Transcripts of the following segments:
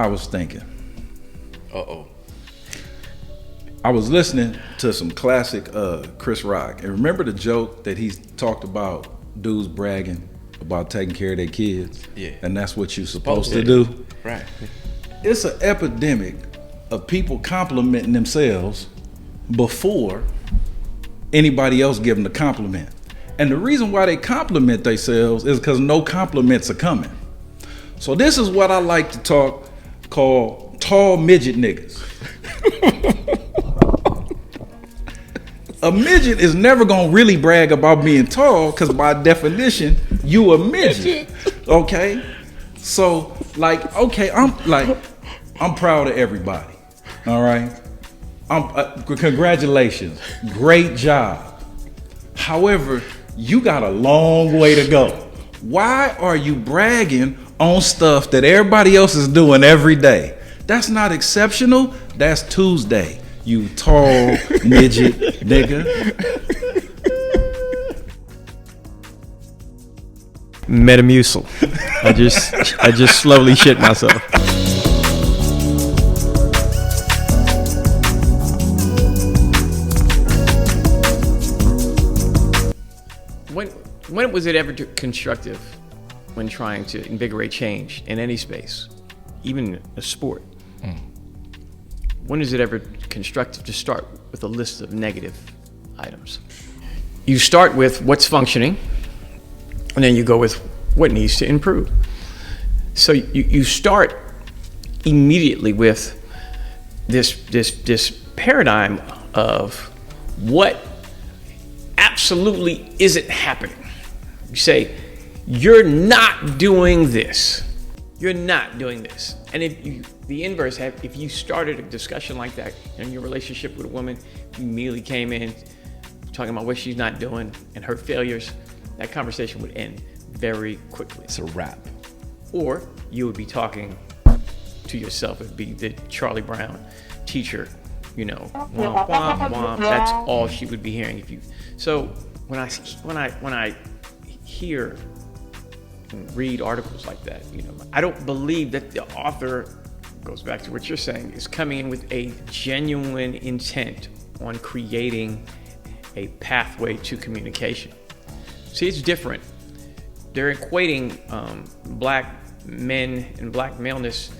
I was thinking. Uh-oh. I was listening to some classic Chris Rock, and remember the joke that he talked about dudes bragging about taking care of their kids? Yeah. And that's what you're supposed to do? Right. It's an epidemic of people complimenting themselves before anybody else give them the compliment. And the reason why they compliment themselves is because no compliments are coming. So this is what I like to call tall midget niggas. A midget is never gonna really brag about being tall because by definition, you a midget. Okay? So I'm proud of everybody. All right? Congratulations. Great job. However, you got a long way to go. Why are you bragging on stuff that everybody else is doing every day? That's not exceptional. That's Tuesday. You tall midget nigga. Metamucil. I just slowly shit myself. When was it ever constructive when trying to invigorate change in any space, even a sport? When is it ever constructive to start with a list of negative items? You start with what's functioning, and then you go with what needs to improve. So you start immediately with this paradigm of what absolutely isn't happening. You say, you're not doing this. You're not doing this. And the inverse, if you started a discussion like that in your relationship with a woman, you immediately came in talking about what she's not doing and her failures, that conversation would end very quickly. It's a wrap. Or you would be talking to yourself. It'd be the Charlie Brown teacher, womp, womp, womp. That's all she would be hearing. So when I hear and read articles like that, I don't believe that the author, goes back to what you're saying, is coming in with a genuine intent on creating a pathway to communication. See, it's different. They're equating black men and black maleness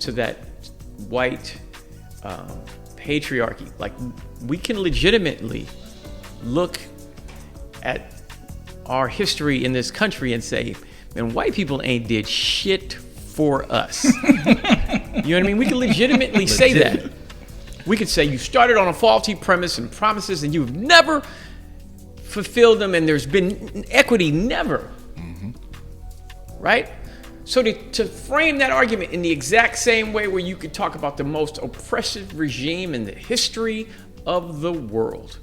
to that white patriarchy. Like, we can legitimately look at our history in this country and say, man, white people ain't did shit for us. You know what I mean? We can legitimately say that. We could say you started on a faulty premise and promises and you've never fulfilled them, and there's been equity never. Mm-hmm. Right? So to frame that argument in the exact same way where you could talk about the most oppressive regime in the history of the world,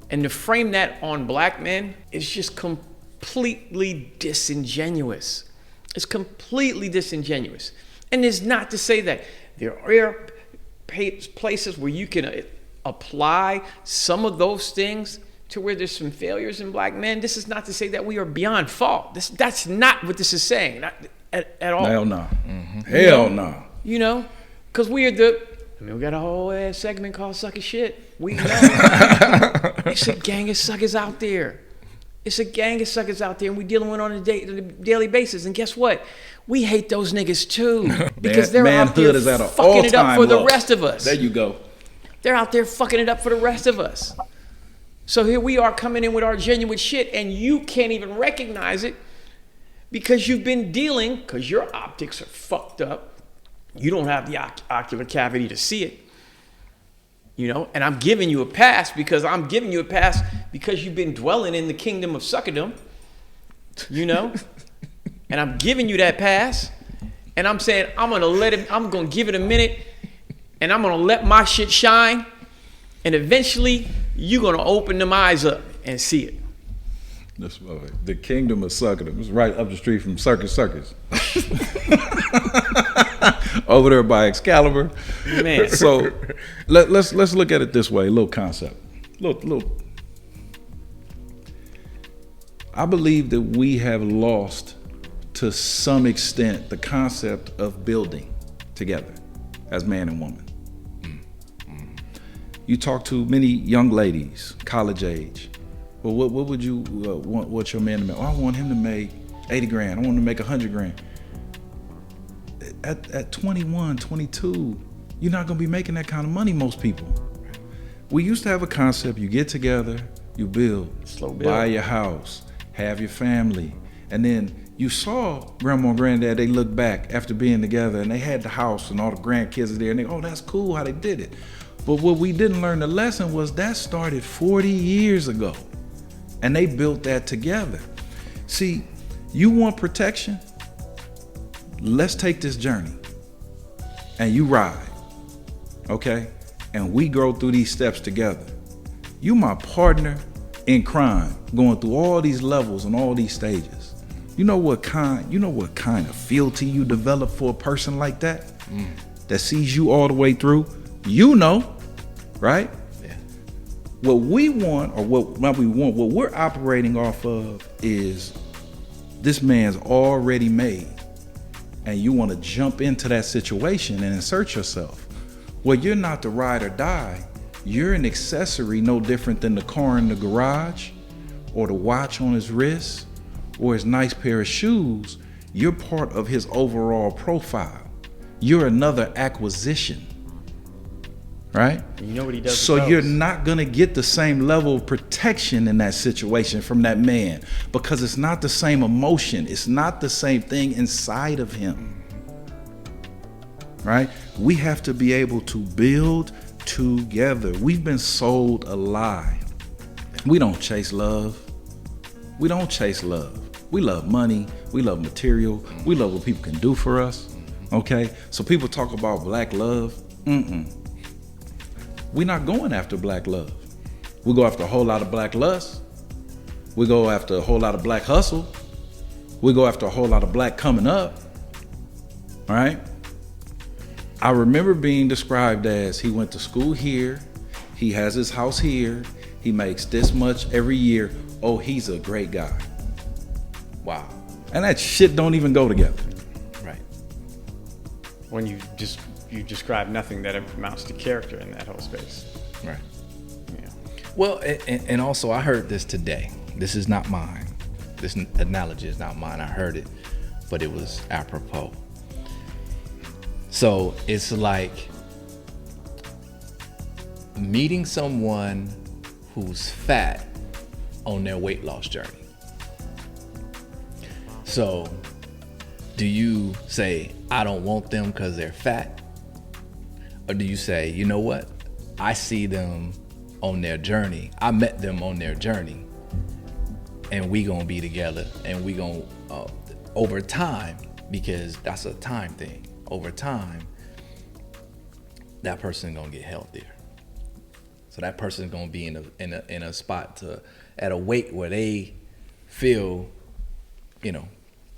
and to frame that on black men is just completely disingenuous. It's completely disingenuous. And it's not to say that there are places where you can apply some of those things to where there's some failures in black men. This is not to say that we are beyond fault. That's not what this is saying, not at all. Hell no. Mm-hmm. Hell no. Because we got a whole ass segment called Suckah Shyt. We know. It's a gang of suckers out there. It's a gang of suckers out there, and we're dealing with on a daily basis. And guess what? We hate those niggas too, because they're out there fucking it up for the rest of us. There you go. They're out there fucking it up for the rest of us. So here we are coming in with our genuine shit, and you can't even recognize it because you've been dealing, because your optics are fucked up. You don't have the ocular cavity to see it. And I'm giving you a pass because you've been dwelling in the kingdom of Suckah-dom, and I'm giving you that pass, and I'm saying I'm gonna give it a minute, and I'm gonna let my shit shine, and eventually you're gonna open them eyes up and see it. That's the kingdom of Suckah-dom. It's right up the street from Circus. Over there by Excalibur. Man. So let's look at it this way, a little concept. I believe that we have lost to some extent the concept of building. together as man and woman. You talk to many young ladies, college age. Well, what would you want? What's your man to make? Oh, I want him to make 80 grand. I want him to make 100 grand. At 21, 22, you're not gonna be making that kind of money, most people. We used to have a concept, you get together, you build, buy your house, have your family, and then you saw grandma and granddad, they look back after being together and they had the house and all the grandkids are there and they, oh, that's cool how they did it. But what we didn't learn the lesson was that started 40 years ago and they built that together. See, you want protection? Let's take this journey and you ride, okay? And we go through these steps together. You my partner in crime, going through all these levels and all these stages. You know what kind of fealty you develop for a person like that? That sees you all the way through? You know, right? Yeah. What we want, or what we're operating off of is this man's already made. And you want to jump into that situation and insert yourself. Well, you're not the ride or die. You're an accessory no different than the car in the garage or the watch on his wrist or his nice pair of shoes. You're part of his overall profile. You're another acquisition, right? You know what he does. So you're not gonna get the same level of protection in that situation from that man because it's not the same emotion. It's not the same thing inside of him, right? We have to be able to build together. We've been sold a lie. We don't chase love. We don't chase love. We love money. We love material. We love what people can do for us. Okay? So people talk about black love. We're not going after black love. We go after a whole lot of black lust. We go after a whole lot of black hustle. We go after a whole lot of black coming up. All right? I remember being described as he went to school here, he has his house here, he makes this much every year. Oh, he's a great guy. Wow. And that shit don't even go together. Right. When you describe nothing that amounts to character in that whole space. Right. Yeah. Well, and also I heard this today. This is not mine. This analogy is not mine. I heard it, but it was apropos. So it's like meeting someone who's fat on their weight loss journey. So do you say, I don't want them because they're fat? Or do you say, you know what? I see them on their journey. I met them on their journey. And we gonna be together. And we gonna, over time, because that's a time thing. Over time, that person gonna get healthier. So that person's gonna be in a spot at a weight where they feel,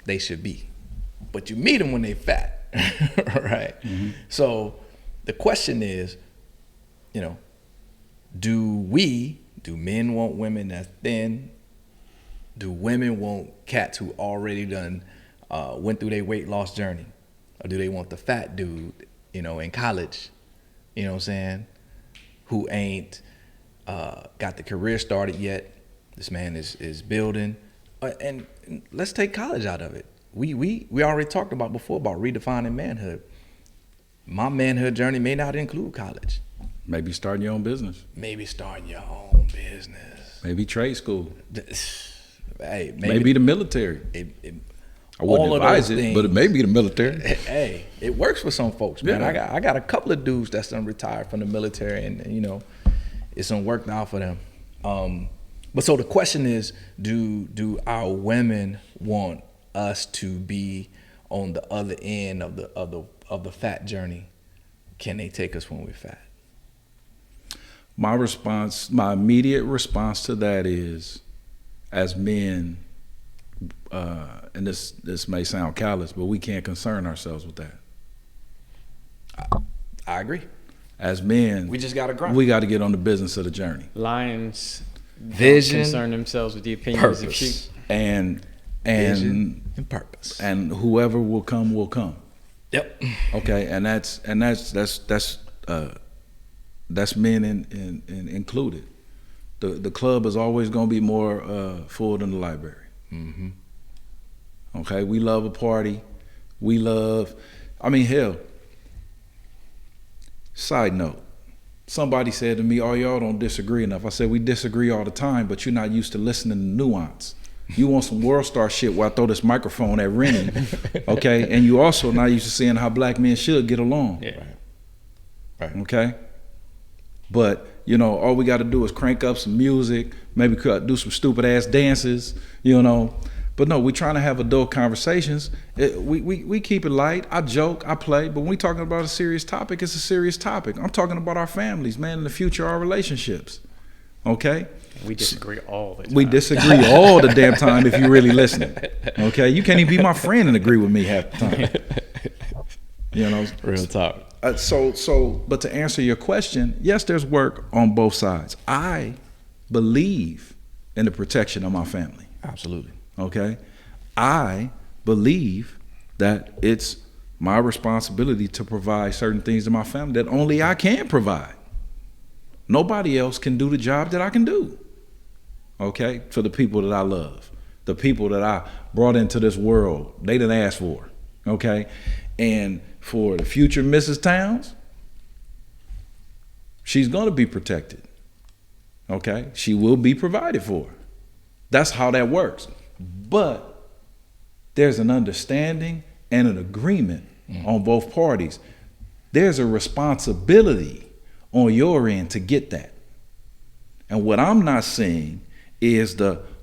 they should be. But you meet them when they fat, right? Mm-hmm. So the question is, do men want women that's thin? Do women want cats who already went through their weight loss journey? Or do they want the fat dude, in college, what I'm saying, who ain't got the career started yet? This man is building. And let's take college out of it. We already talked about before about redefining manhood. My manhood journey may not include college. Maybe starting your own business. Maybe starting your own business. Maybe trade school. Hey, maybe the military. I wouldn't advise it, but it may be the military. Hey, it works for some folks, man. Yeah. I got a couple of dudes that's done retired from the military, and it's done worked out for them. But so the question is, do our women want us to be on the other end of the fat journey? Can they take us when we're fat? My immediate response to that is, as men, and this may sound callous, but we can't concern ourselves with that. I agree. As men, we just gotta grind. We got to get on the business of the journey. Lions vision, concern themselves with the opinions of sheep, and vision and purpose, and whoever will come will come. Yep. Okay, and that's men in included. The club is always going to be more full than the library. Mm-hmm. Okay, we love a party. We love, I mean, hell. Side note, somebody said to me, "Oh, y'all don't disagree enough." I said, "We disagree all the time, but you're not used to listening to nuance. You want some world star shit where I throw this microphone at Rennie, okay? And you also not used to seeing how black men should get along." Yeah. Right. Okay? But, you know, all we got to do is crank up some music, maybe do some stupid ass dances, you know. But no, we trying to have adult conversations. We keep it light. I joke, I play, but when we talking about a serious topic, it's a serious topic. I'm talking about our families, man, and the future of our relationships. Okay? We disagree all the time. We disagree all the damn time if you really listening. Okay? You can't even be my friend and agree with me half the time. You know? Real talk. But to answer your question, yes, there's work on both sides. I believe in the protection of my family. Absolutely. Okay? I believe that it's my responsibility to provide certain things to my family that only I can provide. Nobody else can do the job that I can do. Okay? For the people that I love, the people that I brought into this world, they didn't ask for. Okay? And for the future Mrs. Towns, she's going to be protected. Okay? She will be provided for. That's how that works. But there's an understanding and an agreement on both parties. There's a responsibility on your end to get that. And what I'm not seeing is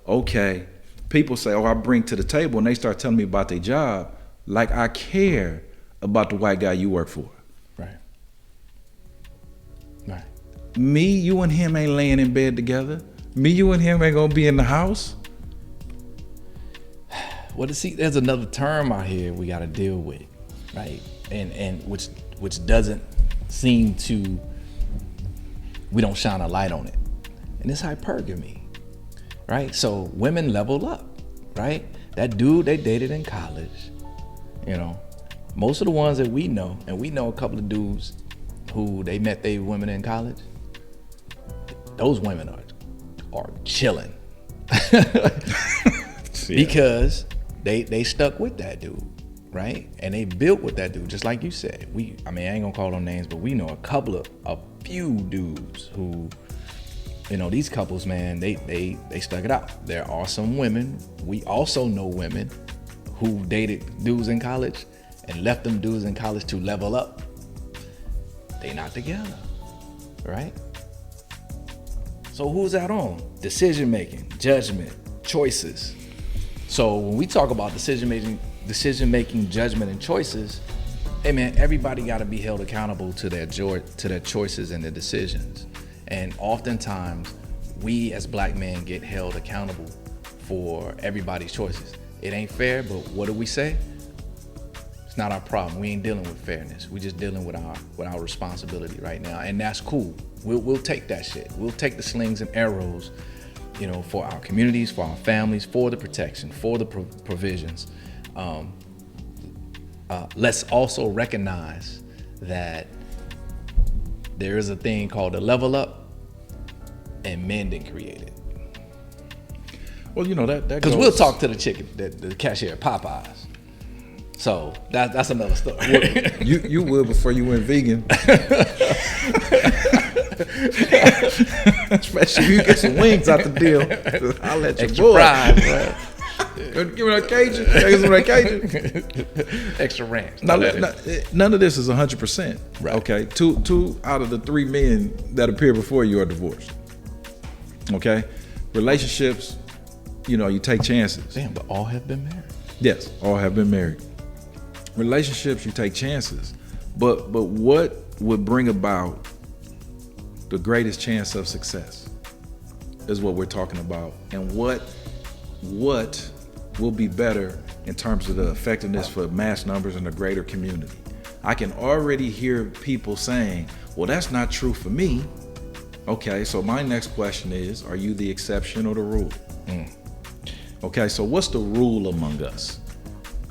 okay, people say, "Oh, I bring to the table," and they start telling me about their job like I care about the white guy you work for. Right. Right. Me, you and him ain't laying in bed together. Me, you and him ain't gonna be in the house. Well, see, there's another term out here we got to deal with, right? And which doesn't seem to, we don't shine a light on it, and it's hypergamy, right? So women level up, right? That dude they dated in college, you know, most of the ones that we know, and we know a couple of dudes who they met they women in college. Those women are chilling because they stuck with that dude, right? And they built with that dude, just like you said. I ain't gonna call them names, but we know a few dudes who, you know, these couples, man, they stuck it out. There are some women, we also know women who dated dudes in college and left them dudes in college to level up. They not together, right? So who's that on? Decision making, judgment, choices. So when we talk about decision making, judgment, and choices, hey man, everybody got to be held accountable to their choices and their decisions. And oftentimes, we as black men get held accountable for everybody's choices. It ain't fair, but what do we say? It's not our problem. We ain't dealing with fairness. We just dealing with our responsibility right now, and that's cool. We'll take that shit. We'll take the slings and arrows, you know, for our communities, for our families, for the protection, for the provisions. Let's also recognize that there is a thing called a level up, and men didn't create it. Well, you know that because we'll talk to the chicken, the cashier at Popeyes. So that's another story. Well, you would before you went vegan. Especially if you get some wings out the deal. I'll let you Extra boy. fries, right? Give me that Cajun. Give me that Cajun. Extra ranch. None of this is 100%. Right. Okay. Two out of the 3 men that appear before you are divorced. Okay. Relationships, you know, you take chances. Damn, but all have been married. Yes, all have been married. Relationships, you take chances. But what would bring about the greatest chance of success is what we're talking about. And what will be better in terms of the effectiveness for mass numbers in a greater community. I can already hear people saying, well, that's not true for me. Okay, so my next question is, are you the exception or the rule? Okay, so what's the rule among us?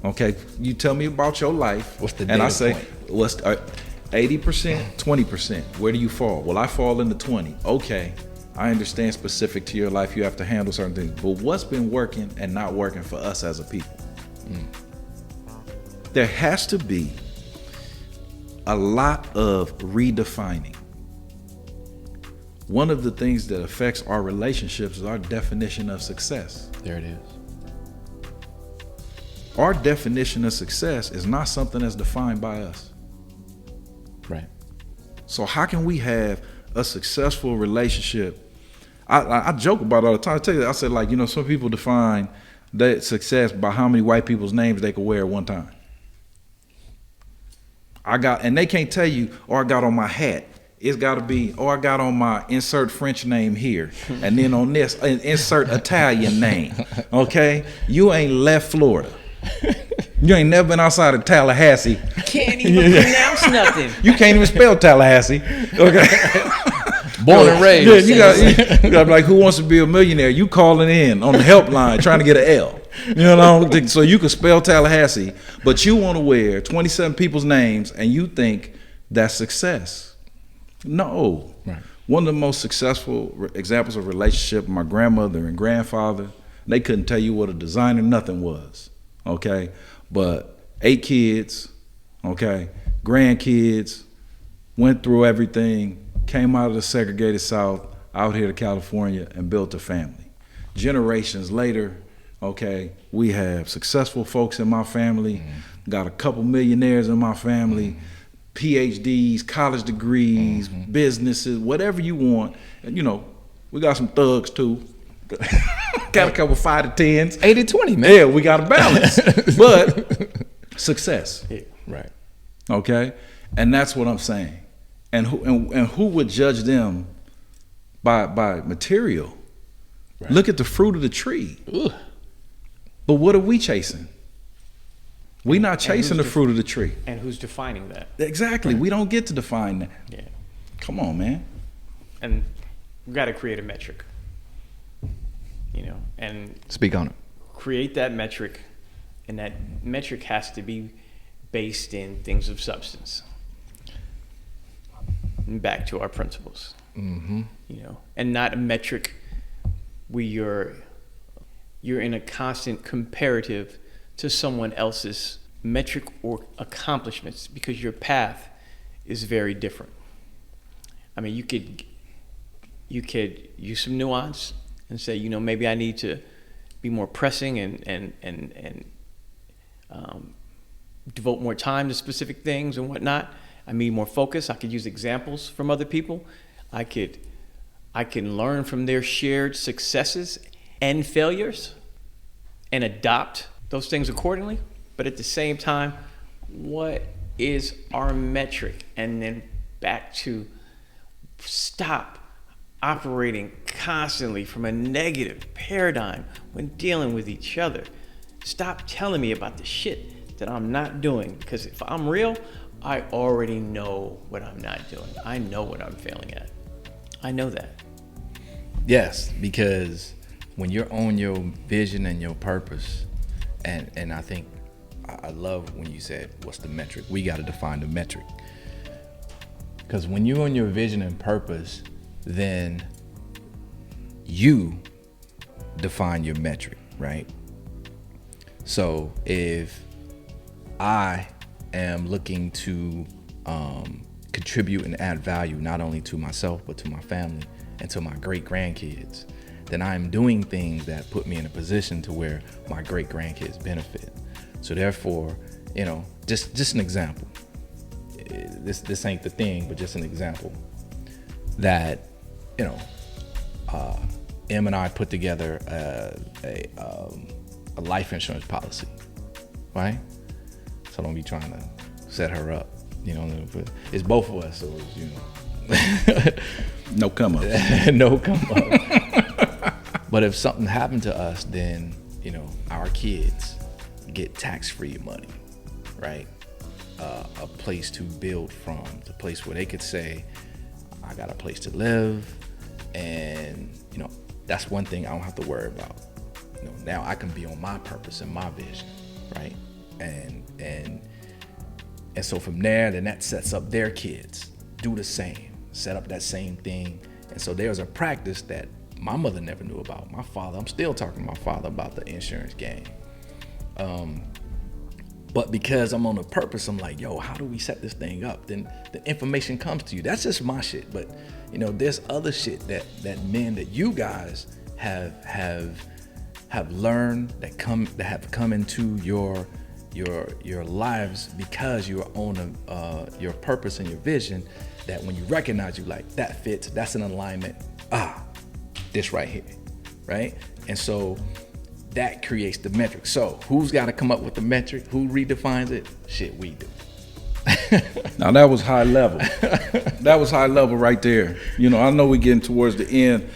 Okay, you tell me about your life. What's the and I data say, point? what's 80%, 20%? Where do you fall? Well, I fall in the 20. Okay, I understand specific to your life, you have to handle certain things. But what's been working and not working for us as a people? There has to be a lot of redefining. One of the things that affects our relationships is our definition of success. There it is. Our definition of success is not something that's defined by us. Right. So how can we have a successful relationship? I joke about it all the time. I tell you, I said, like, you know, some people define that success by how many white people's names they could wear at one time. And they can't tell you, I got on my hat. It's got to be, I got on my insert French name here. And then on this, insert Italian name. Okay? You ain't left Florida. You ain't never been outside of Tallahassee. Can't even pronounce nothing. You can't even spell Tallahassee. Okay? Born and raised. Yeah, you got like, who wants to be a millionaire? You calling in on the helpline trying to get an L. You know, so you can spell Tallahassee, but you want to wear 27 people's names and you think that's success. No. Right. One of the most successful examples of relationship, my grandmother and grandfather, they couldn't tell you what a designer nothing was. Okay? But 8 kids, okay, grandkids, went through everything, came out of the segregated South, out here to California, and built a family. Generations later, okay, we have successful folks in my family, got a couple millionaires in my family, PhDs, college degrees, businesses, whatever you want. And, you know, we got some thugs too. Got a couple 5 to 10s. 80-20, man. Yeah, we got a balance. But success. Yeah. Right. Okay? And that's what I'm saying. And who would judge them by material? Right. Look at the fruit of the tree. Ugh. But what are we chasing? We're not chasing the fruit of the tree. And who's defining that? Exactly. We don't get to define that. Yeah. Come on, man. And we've got to create a metric. You know, and Speak on it. create that metric, and that metric has to be based in things of substance. And back to our principles. Mm-hmm. You know, and not a metric where you're in a constant comparative to someone else's metric or accomplishments, because your path is very different. I mean, you could use some nuance and say, you know, maybe I need to be more pressing and devote more time to specific things and whatnot. I need more focus. I could use examples from other people. I can learn from their shared successes and failures and adopt those things accordingly. But at the same time, what is our metric? And then back to stop operating constantly from a negative paradigm when dealing with each other. Stop telling me about the shit that I'm not doing, because if I'm real, I already know what I'm not doing. I know what I'm failing at. I know that. Yes, because when you're on your vision and your purpose, and I think I love when you said, what's the metric? We got to define the metric. Because when you're on your vision and purpose, then you define your metric, right? So if I am looking to contribute and add value not only to myself but to my family and to my great grandkids, then I'm doing things that put me in a position to where my great grandkids benefit. So therefore, you know, just an example. This ain't the thing, but just an example that, you know, Em and I put together a life insurance policy, right? So don't be trying to set her up, you know. It's both of us, so it's, you know. No come up. No come up. But if something happened to us, then, you know, our kids get tax-free money, right? A place to build from, the place where they could say, I got a place to live, and, you know, that's one thing I don't have to worry about. You know, now I can be on my purpose and my vision, right? and so from there, then that sets up their kids do the same, set up that same thing. And so there's a practice that my mother never knew about. My father, I'm still talking to my father about the insurance game. But because I'm on a purpose, I'm like, yo, how do we set this thing up? Then the information comes to you. That's just my shit. But you know, there's other shit that men that you guys have learned that have come into your lives because you are on your purpose and your vision, that when you recognize, you like, that fits, that's an alignment, this right here, right? And so that creates the metric. So who's got to come up with the metric? Who redefines it? Shit, we do. Now that was high level. That was high level right there. You know, I know we're getting towards the end,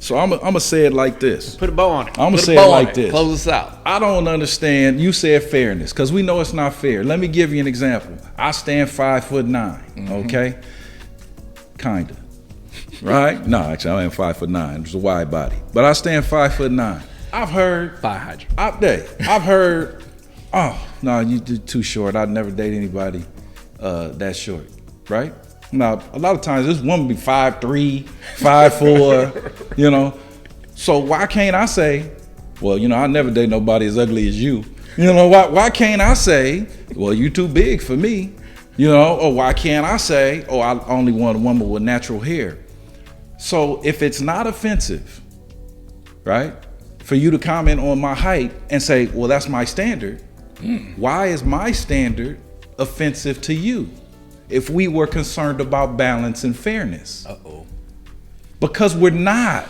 so I'm gonna say it like this. Put a bow on it. I'm gonna say it like this. Close us out. I don't understand. You said fairness, because we know it's not fair. Let me give you an example. I stand 5'9", okay? Kinda. Right? No, actually, I am 5'9". It's a wide body, but I stand 5'9". I've heard Fire hydrant. I've heard. Oh no, you too short. I'd never date anybody that short, right? Now, a lot of times this woman be 5'3", 5'4", you know. So why can't I say, well, you know, I never date nobody as ugly as you. You know, why can't I say, well, you too big for me, you know? Or why can't I say, oh, I only want a woman with natural hair? So if it's not offensive, right, for you to comment on my height and say, well, that's my standard, why is my standard offensive to you if we were concerned about balance and fairness? Because we're not.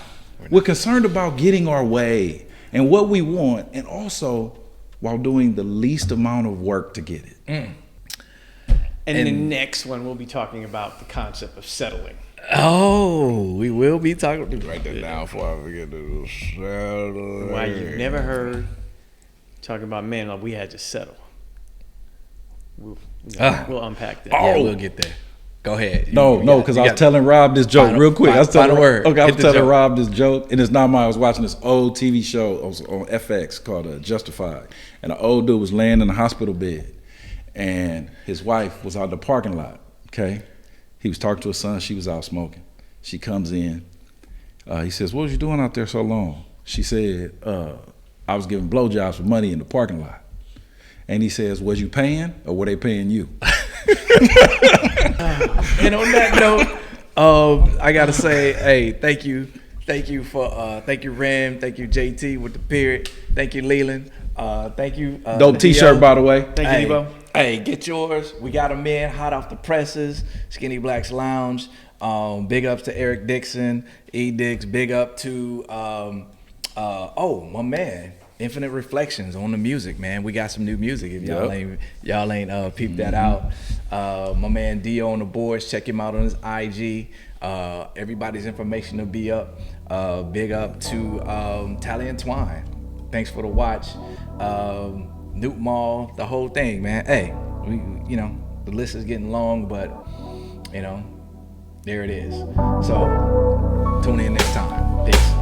We're concerned about getting our way and what we want, and also while doing the least amount of work to get it. And in the next one, we'll be talking about the concept of settling. Oh, we will be talking. Write that down before I forget to settle. Why you never heard talking about men like we had to settle. We'll unpack that. Yeah, we'll get there. Go ahead. No, because I was telling Rob this joke real quick. I was telling Rob this joke, and it's not mine. I was watching this old TV show on FX called Justified, and an old dude was laying in a hospital bed, and his wife was out in the parking lot. Okay, he was talking to his son. She was out smoking. She comes in. He says, "What was you doing out there so long?" She said, "I was giving blowjobs for money in the parking lot." And he says, "Was you paying, or were they paying you?" And on that note, I gotta say, hey, thank you Ren, thank you JT with the period, thank you Leland, thank you. Dope T-shirt, by the way. Thank you, Debo. Hey, get yours. We got them in, hot off the presses. Skinny Blacks Lounge. Big ups to Eric Dixon, E Dix. Big up to my man, Infinite Reflections on the music, man. We got some new music. If y'all ain't peeped that out. My man Dio on the boards. Check him out on his IG. Everybody's information will be up. Big up to Tally and Twine. Thanks for the watch. Newt Mall, the whole thing, man. Hey, the list is getting long, but there it is. So tune in next time. Peace.